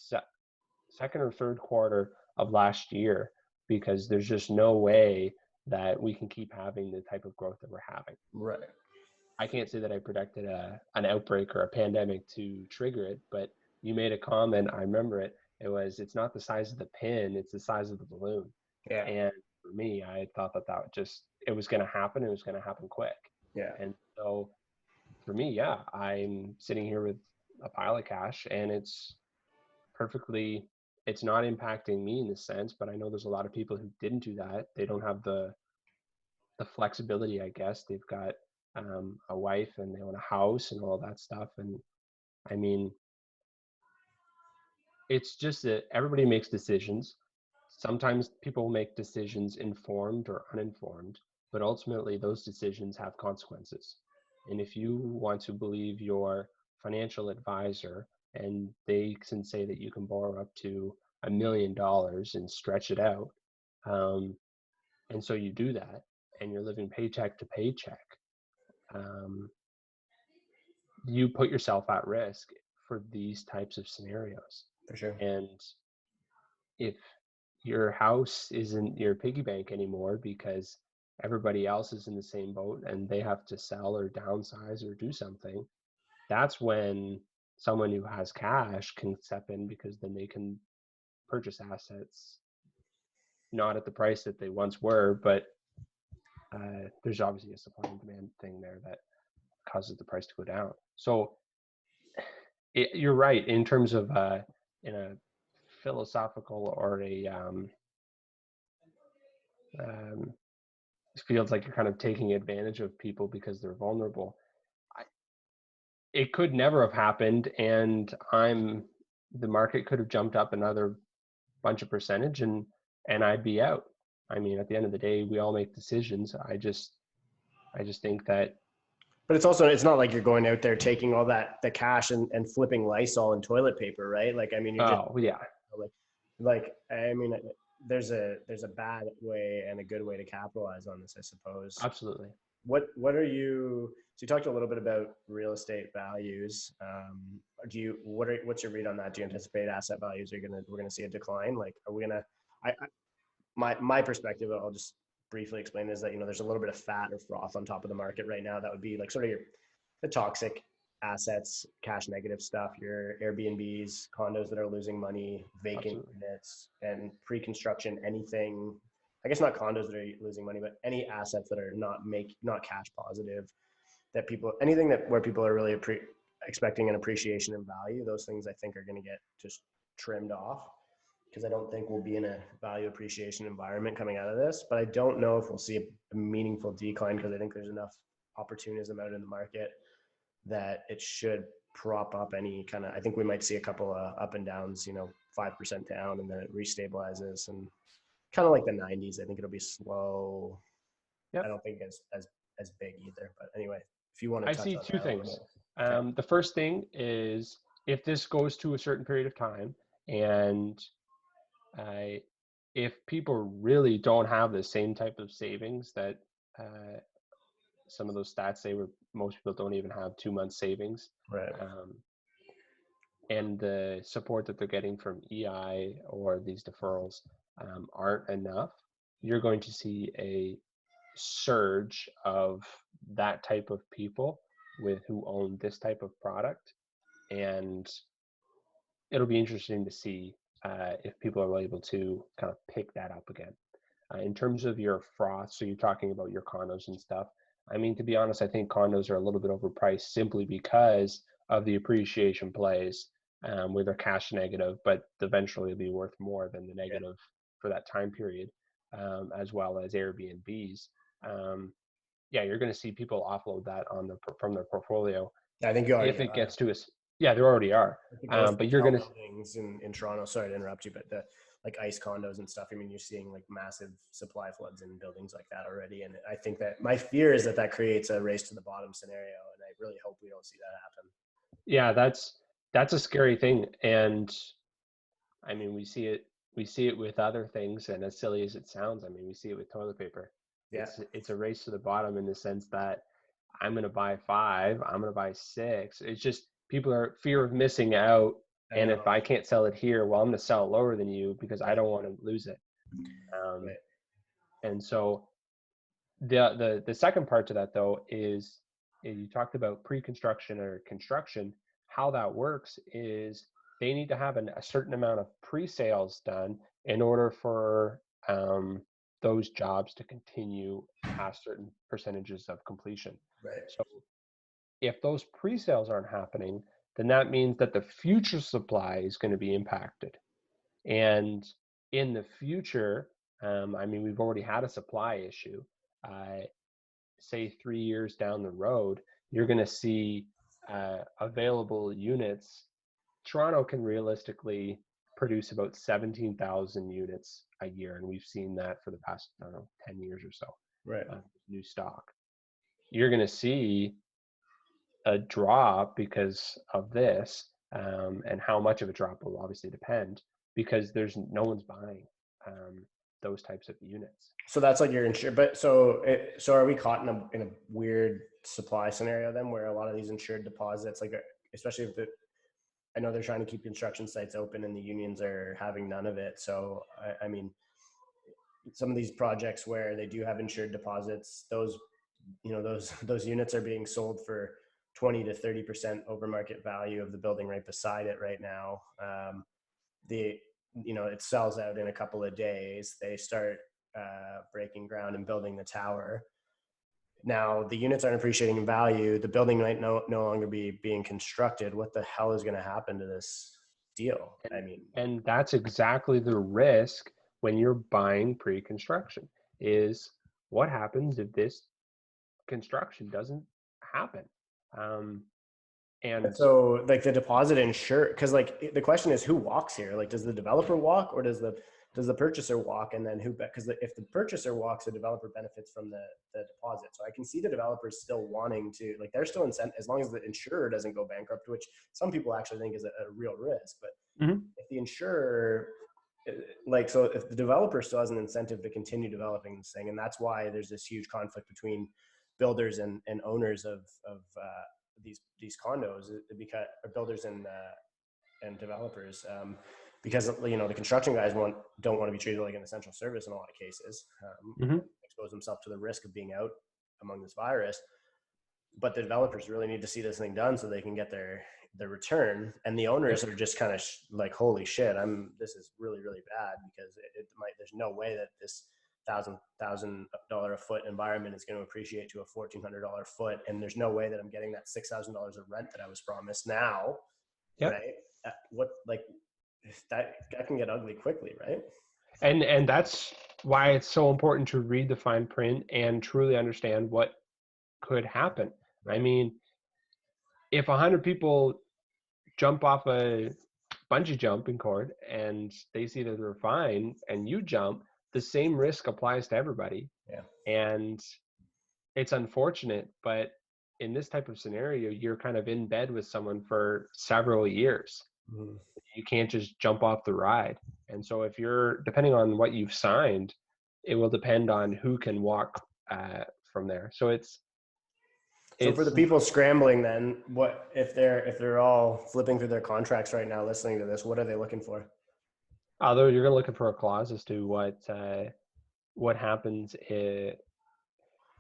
second or third quarter of last year, because there's just no way that we can keep having the type of growth that we're having. Right. I can't say that I predicted an outbreak or a pandemic to trigger it, but you made a comment, I remember it. It's not the size of the pin, it's the size of the balloon. Yeah. And for me, I thought that it was going to happen. It was going to happen quick. Yeah. And so for me, yeah, I'm sitting here with a pile of cash, and it's not impacting me in this sense, but I know there's a lot of people who didn't do that. They don't have the flexibility, I guess. They've got a wife and they own a house and all that stuff. And I mean, it's just that everybody makes decisions. Sometimes people make decisions informed or uninformed, but ultimately those decisions have consequences. And if you want to believe your financial advisor and they can say that you can borrow up to $1 million and stretch it out, and so you do that, and you're living paycheck to paycheck, you put yourself at risk for these types of scenarios. For sure. And if your house isn't your piggy bank anymore because everybody else is in the same boat and they have to sell or downsize or do something, that's when someone who has cash can step in, because then they can purchase assets not at the price that they once were, but there's obviously a supply and demand thing there that causes the price to go down. So you're right in terms of in a philosophical or a it feels like you're kind of taking advantage of people because they're vulnerable. It could never have happened, and the market could have jumped up another bunch of percentage, and I'd be out. I mean, at the end of the day, we all make decisions. I just think that. But it's not like you're going out there taking all the cash and flipping Lysol and toilet paper, right? Like, I mean, you're just, yeah, like, I mean, there's a bad way and a good way to capitalize on this, I suppose. Absolutely. What are you? So you talked a little bit about real estate values. What's your read on that? Do you anticipate asset values we're gonna see a decline? Like, are we gonna? My perspective, I'll just briefly explain, is that there's a little bit of fat or froth on top of the market right now. That would be like sort of the toxic assets, cash negative stuff, your Airbnbs, condos that are losing money, vacant Absolutely. units, and pre-construction, anything, I guess not condos that are losing money, but any assets that are not cash positive, that people, anything that where people are really expecting an appreciation in value, those things I think are going to get just trimmed off, because I don't think we'll be in a value appreciation environment coming out of this. But I don't know if we'll see a meaningful decline, because I think there's enough opportunism out in the market that it should prop up any kind of, I think we might see a couple of up and downs, 5% down, and then it restabilizes, and kind of like the 90s. I think it'll be slow. I Yep. don't think as big either. But anyway, if you want to I touch see on two that a little things. bit. Okay. The first thing is if this goes to a certain period of time, and uh, if people really don't have the same type of savings that uh, some of those stats say, where most people don't even have 2 months savings, Right. um, and the support that they're getting from EI or these deferrals aren't enough, you're going to see a surge of that type of people with who own this type of product, and it'll be interesting to see if people are able to kind of pick that up again. In terms of your froth, so you're talking about your condos and stuff. I mean, to be honest, I think condos are a little bit overpriced simply because of the appreciation plays, where they're cash negative, but eventually it'll be worth more than the Yeah. negative for that time period, as well as Airbnbs. Um, yeah, you're going to see people offload that from their portfolio I think you if already it are. gets to us. Yeah, there already are. If it goes to But you're tall going to, buildings in Toronto, sorry to interrupt you, but the like ice condos and stuff, I mean, you're seeing like massive supply floods in buildings like that already. And I think that my fear is that that creates a race to the bottom scenario. And I really hope we don't see that happen. yeah, that's a scary thing. And I mean, we see it with other things, and as silly as it sounds, I mean, we see it with toilet paper. Yeah. It's a race to the bottom in the sense that I'm going to buy 5, I'm going to buy 6. It's just people are fear of missing out, I and know. if I can't sell it here, well, I'm going to sell it lower than you because I Right. don't want to lose it. Um, Right. and so the second part to that though is you talked about pre-construction or construction. How that works is they need to have a certain amount of pre-sales done in order for those jobs to continue past certain percentages of completion. Right. So if those pre-sales aren't happening, then that means that the future supply is going to be impacted. And in the future, I mean, we've already had a supply issue. Say 3 years down the road, you're going to see available units. Toronto can realistically produce about 17,000 units a year, and we've seen that for the past, I don't know, 10 years or so. Right. New stock. You're going to see a drop because of this, and how much of a drop will obviously depend because there's no one's buying those types of units. So that's like your insured, but so are we caught in a weird supply scenario then, where a lot of these insured deposits, like especially if I know they're trying to keep construction sites open and the unions are having none of it. So I mean, some of these projects where they do have insured deposits, those units are being sold for 20 to 30% over market value of the building right beside it right now. The it sells out in a couple of days. They start breaking ground and building the tower. Now the units aren't appreciating in value. The building might no longer be being constructed. What the hell is going to happen to this deal? I mean, And that's exactly the risk when you're buying pre-construction, is what happens if this construction doesn't happen. And so like the deposit insure, because like the question is who walks here? Like, does the developer walk, or does the purchaser walk? And then who? Because if the purchaser walks, the developer benefits from the deposit. So I can see the developers still wanting to, like, they're still incentive as long as the insurer doesn't go bankrupt, which some people actually think is a real risk. But if the insurer, like, so if the developer still has an incentive to continue developing this thing, and that's why there's this huge conflict between builders and owners of these condos, because builders and developers, because the construction guys don't want to be treated like an essential service in a lot of cases, mm-hmm. expose themselves to the risk of being out among this virus. but the developers really need to see this thing done so they can get their return, and the owners Yep. are just kind of like, holy shit, this is really really bad, because it might, there's no way that this $1,000 a foot environment is going to appreciate to a $1,400 a foot, and there's no way that I'm getting that $6,000 of rent that I was promised now, Yep. right? What, like, that can get ugly quickly, right? And that's why it's so important to read the fine print and truly understand what could happen. I Right. mean, if 100 people jump off a bungee jumping cord and they see that they're fine and you jump, the same risk applies to everybody. Yeah. And it's unfortunate, but in this type of scenario, you're kind of in bed with someone for several years. Mhm. You can't just jump off the ride. And so if you're, depending on what you've signed, it will depend on who can walk from there. So So for the it's people scrambling, then what if they're all flipping through their contracts right now, listening to this? What are they looking for? although you're going to look for a clause as to what happens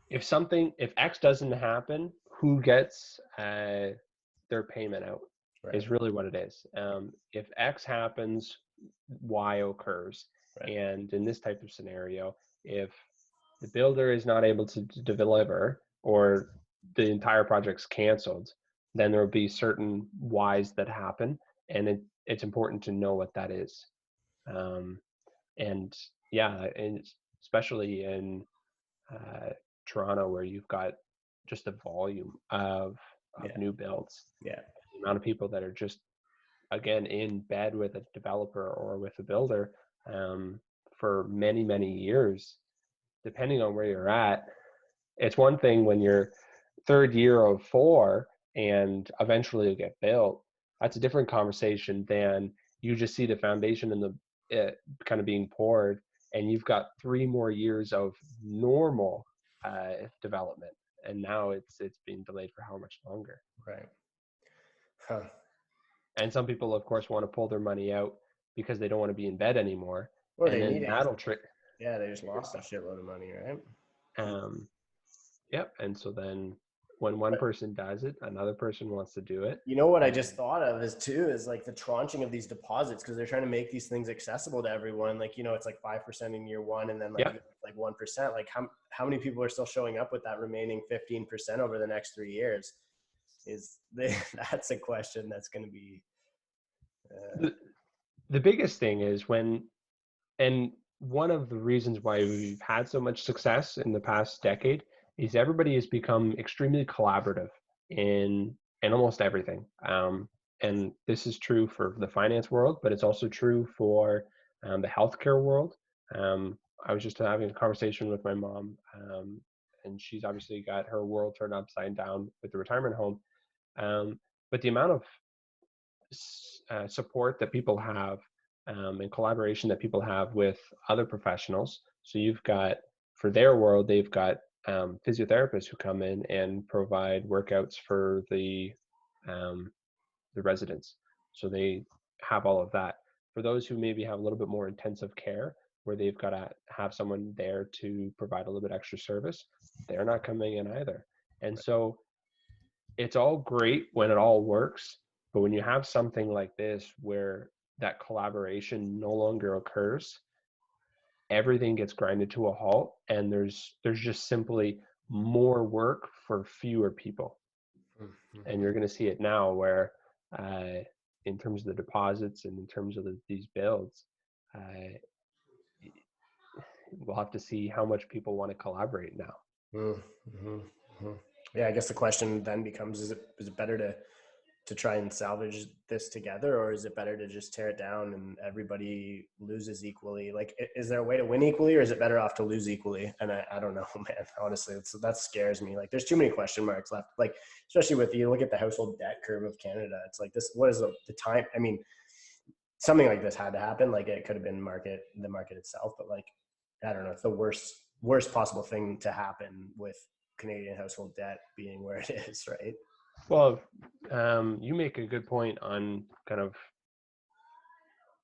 if X doesn't happen, who gets their payment out Right. is really what it is. If X happens, Y occurs. Right. And in this type of scenario, if the builder is not able to deliver or the entire project's canceled, then there will be certain Ys that happen. And it's important to know what that is. Um, and yeah, and especially in uh, Toronto, where you've got just a volume of Yeah. new builds, Yeah. the amount of people that are just again in bed with a developer or with a builder for many years, depending on where you're at. It's one thing when you're third year of 4 and eventually you get built. That's a different conversation than you just see the foundation and the kind of being poured, and you've got 3 more years of normal development, and now it's being delayed for how much longer. Right. Huh. And some people, of course, want to pull their money out because they don't want to be in bed anymore, Or and they then need it. that'll trick. Yeah, they just lost a shitload of money, right? Um, yep. And so then when one But person does it, another person wants to do it. you know what I And just thought of is like the tranching of these deposits, because they're trying to make these things accessible to everyone. Like, it's like 5% in year one, and then yeah, like 1%. Like how many people are still showing up with that remaining 15% over the next 3 years? That's a question that's going to be. the, the biggest thing is and one of the reasons why we've had so much success in the past decade is everybody has become extremely collaborative in almost everything. And this is true for the finance world, but it's also true for the healthcare world. I was just having a conversation with my mom, and she's obviously got her world turned upside down with the retirement home. But the amount of support that people have and collaboration that people have with other professionals. So you've got, for their world, they've got physiotherapists who come in and provide workouts for the residents. So they have all of that. For those who maybe have a little bit more intensive care, where they've got to have someone there to provide a little bit extra service, they're not coming in either. And so it's all great when it all works, but when you have something like this where that collaboration no longer occurs, everything gets grinded to a halt, and there's just simply more work for fewer people. And you're going to see it now where uh, in terms of the deposits and in terms of these builds, uh, we'll have to see how much people want to collaborate now. Mm-hmm. Mm-hmm. Yeah, I guess the question then becomes: is it better to try and salvage this together, or is it better to just tear it down and everybody loses equally? Like, is there a way to win equally, or is it better off to lose equally? And I don't know, man. Honestly, that scares me. Like, there's too many question marks left. Like, especially with, you look at the household debt curve of Canada. It's like this. What is the time? I mean, something like this had to happen. Like, it could have been the market itself, but like, I don't know. It's the worst possible thing to happen with Canadian household debt being where it is, right? Well, you make a good point on kind of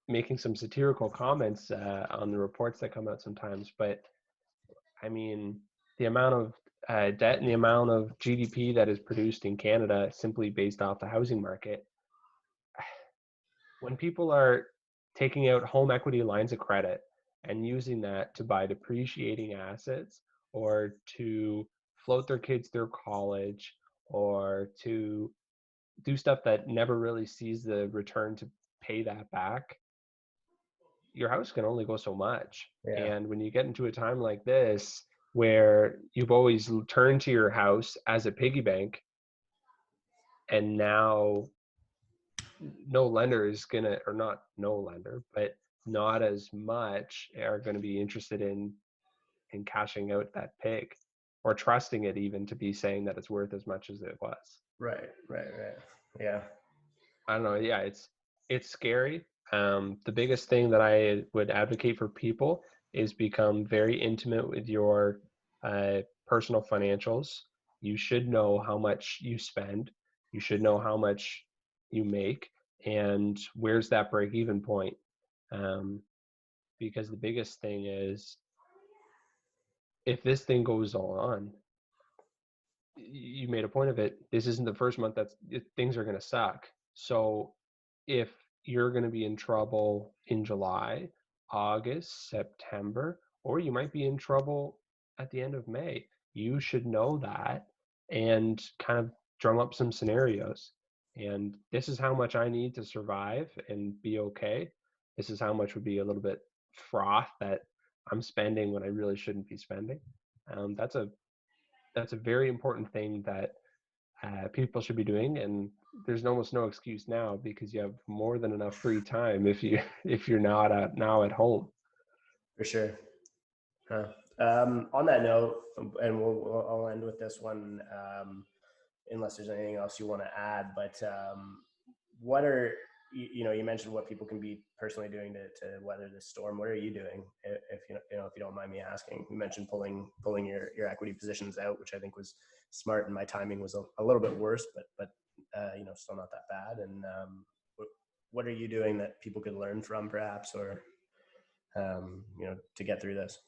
making some satirical comments on the reports that come out sometimes, but I mean, the amount of debt and the amount of GDP that is produced in Canada simply based off the housing market, when people are taking out home equity lines of credit and using that to buy depreciating assets or to float their kids through college or to do stuff that never really sees the return to pay that back, your house can only go so much. Yeah. And when you get into a time like this where you've always turned to your house as a piggy bank, and now no lender is gonna, or not no lender, but not as much are going to be interested in cashing out that pig or trusting it even to be saying that it's worth as much as it was. Right. Yeah. I don't know. Yeah, it's scary. The biggest thing that I would advocate for people is become very intimate with your personal financials. You should know how much you spend. You should know how much you make, and where's that break even point. Um, because the biggest thing is, if this thing goes on, you made a point of it. This isn't the first month things are going to suck. So if you're going to be in trouble in July, August, September, or you might be in trouble at the end of May, you should know that and kind of drum up some scenarios. And this is how much I need to survive and be okay. This is how much would be a little bit froth that I'm spending when I really shouldn't be spending. That's a very important thing that people should be doing, and there's almost no excuse now because you have more than enough free time if you if you're not now at home. For sure. Huh. On that note, and I'll end with this one, unless there's anything else you want to add. But what are you mentioned what people can be personally doing to weather this storm. What are you doing, if if you don't mind me asking? You mentioned pulling your equity positions out, which I think was smart, and my timing was a little bit worse, but still not that bad. And what are you doing that people could learn from, perhaps, or to get through this?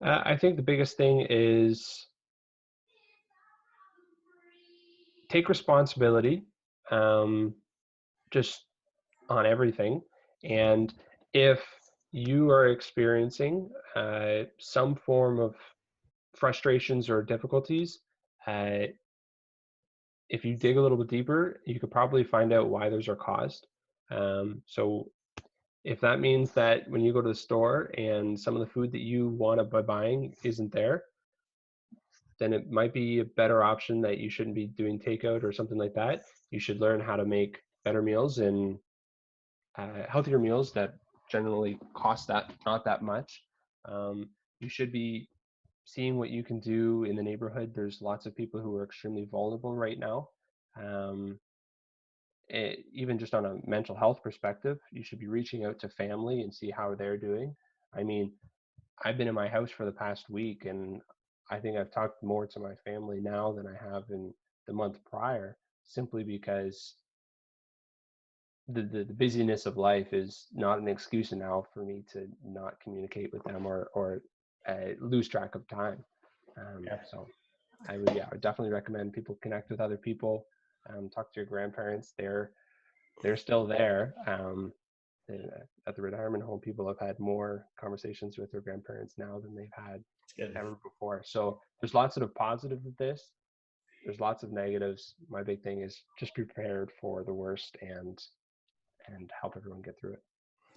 I think the biggest thing is take responsibility, just on everything. And if you are experiencing some form of frustrations or difficulties, uh, if you dig a little bit deeper, you could probably find out why those are caused. So if that means that when you go to the store and some of the food that you want to be buying isn't there, then it might be a better option that you shouldn't be doing takeout or something like that. You should learn how to make better meals and healthier meals that generally cost that not that much. You should be seeing what you can do in the neighborhood. There's lots of people who are extremely vulnerable right now. Um, Even just on a mental health perspective, you should be reaching out to family and see how they're doing. I mean, I've been in my house for the past week, and I think I've talked more to my family now than I have in the month prior, simply because the busyness of life is not an excuse now for me to not communicate with them or lose track of time. Yeah. So I would definitely recommend people connect with other people, talk to your grandparents. They're still there. At the retirement home, people have had more conversations with their grandparents now than they've had ever before. So there's lots of positive of this. There's lots of negatives. My big thing is just be prepared for the worst and help everyone get through it.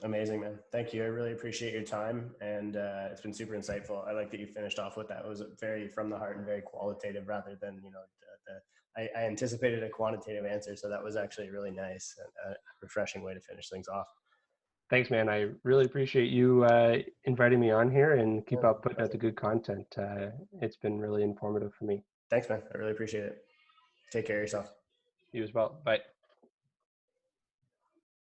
Amazing, man. Thank you. I really appreciate your time, and it's been super insightful. I like that you finished off with that. It was very from the heart and very qualitative, rather than I anticipated a quantitative answer, so that was actually really nice and a refreshing way to finish things off. Thanks, man. I really appreciate you inviting me on here, and keep up putting out the good content. It's been really informative for me. Thanks, man. I really appreciate it. Take care of yourself. You as well. Bye.